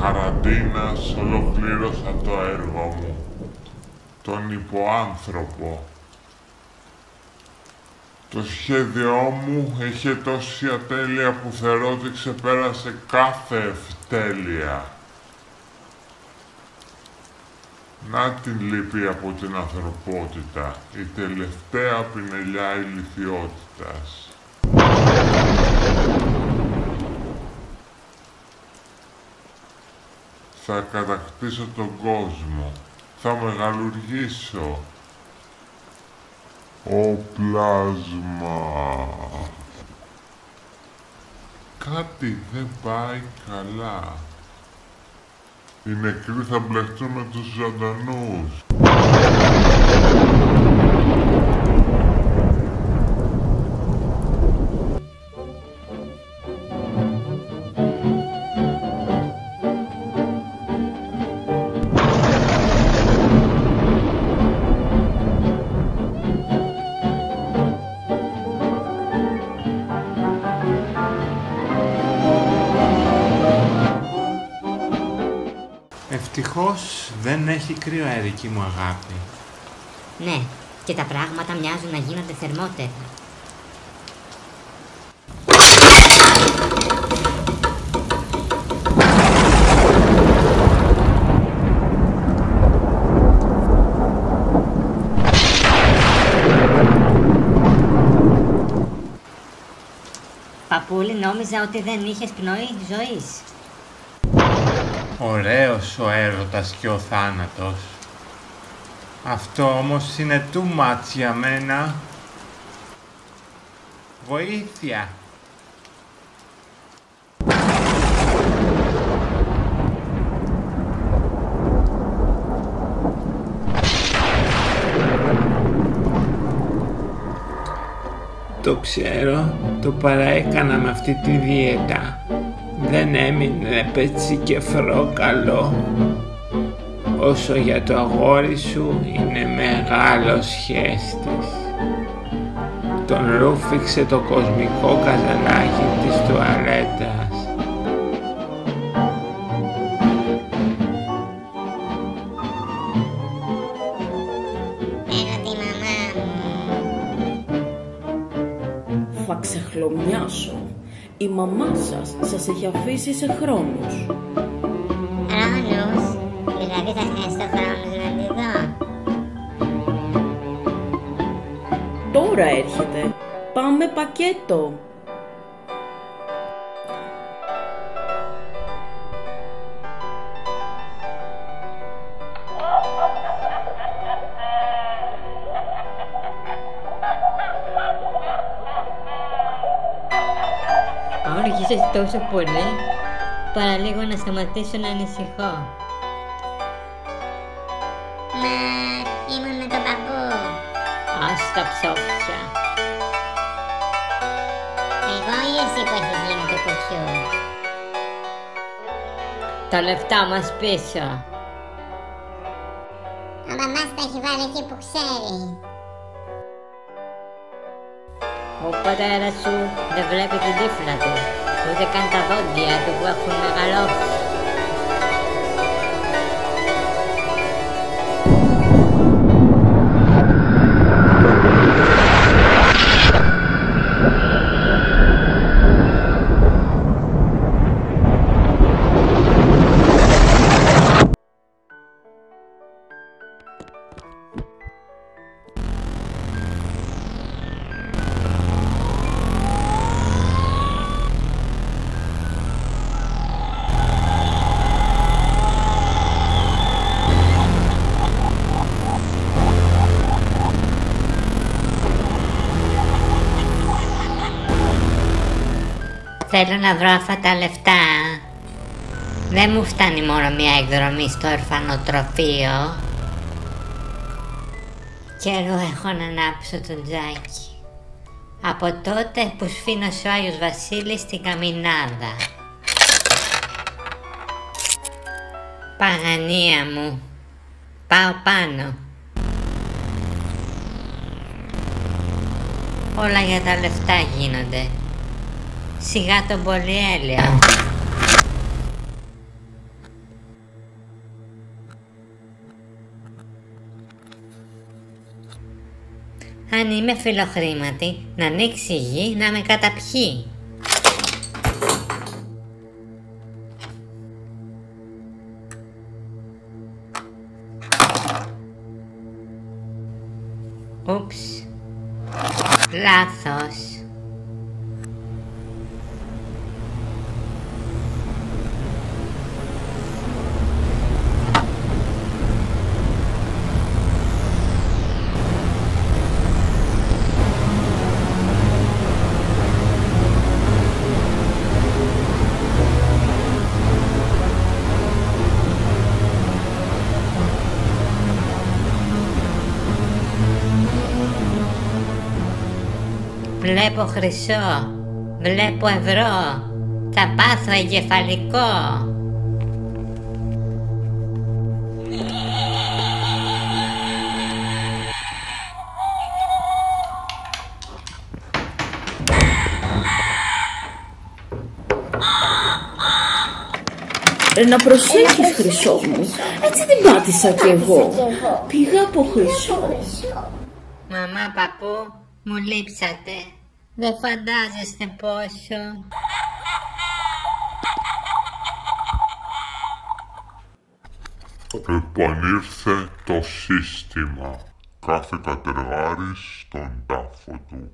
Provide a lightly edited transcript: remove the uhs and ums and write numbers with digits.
καραντίνας ολοκλήρωσα το έργο μου, τον υποάνθρωπο. Το σχέδιό μου είχε τόση ατέλεια που θεωρώ ότι ξεπέρασε κάθε ευτέλεια. Να την λύπη από την ανθρωπότητα, η τελευταία πινελιά ηλιθιότητας. Θα κατακτήσω τον κόσμο, θα μεγαλουργήσω. Ο πλάσμα. Κάτι δεν πάει καλά. Οι νεκροί θα μπλεχτούν με τους ζωντανούς. Ευτυχώς δεν έχει κρύο αερική μου αγάπη. Ναι, και τα πράγματα μοιάζουν να γίνονται θερμότερα. Παππούλη, νόμιζα ότι δεν είχες πνοή ζωής. Ωραίος ο έρωτας και ο θάνατος. Αυτό όμως είναι too much για μένα. Βοήθεια! Το ξέρω, το παραέκανα με αυτή τη δίαιτα. Δεν έμεινε πετσικεφρό καλό. Όσο για το αγόρι σου είναι μεγάλος χέστης. Τον ρούφηξε το κοσμικό καζανάκι της τουαλέτας. Πέρα τη μαμά μου. Θα ξεχλωμιάσω. Η μαμά σας έχει αφήσει σε χρόνους. Χρόνους? Δηλαδή θα χρειαστώ χρόνους να τη δω. Τώρα έρχεται. Πάμε πακέτο. Άργησες τόσο πολύ, παραλίγο να σταματήσω να ανησυχώ. Μα ήμουν με τον παππού. Ας τα ψόφια. Εγώ ή εσύ που έχεις γίνει το κουτσιού? Τα λεφτά μας πίσω. Ο μαμάς τα έχει βάλει εκεί που ξέρει. Ο πατέρας σου δεν βλέπει την τύφλα του, ούτε καν τα δόντια του που έχουν μεγαλώσει. Θέλω να βρω αυτά τα λεφτά. Δεν μου φτάνει μόνο μια εκδρομή στο ορφανοτροφείο. Καιρό έχω να ανάψω το τζάκι. Από τότε που σφήνωσε ο Άγιος Βασίλης στην καμινάδα. Παγανία μου. Πάω πάνω. Όλα για τα λεφτά γίνονται. Σιγά τον πολυέλαιο. Αν είμαι φιλοχρήματη, να ανοίξει η γη να με καταπιεί. Ούψ. Λάθος. Βλέπω χρυσό, βλέπω ευρώ, θα πάθω εγκεφαλικό. Να προσέχεις, χρυσό μου, έτσι την πάτησα κι εγώ. Πήγα από χρυσό. Μαμά, παππού, μου λείψατε. Δεν φαντάζεστε πόσο. Επανήρθε το σύστημα. Κάθε κατεργάρης στον τάφο του.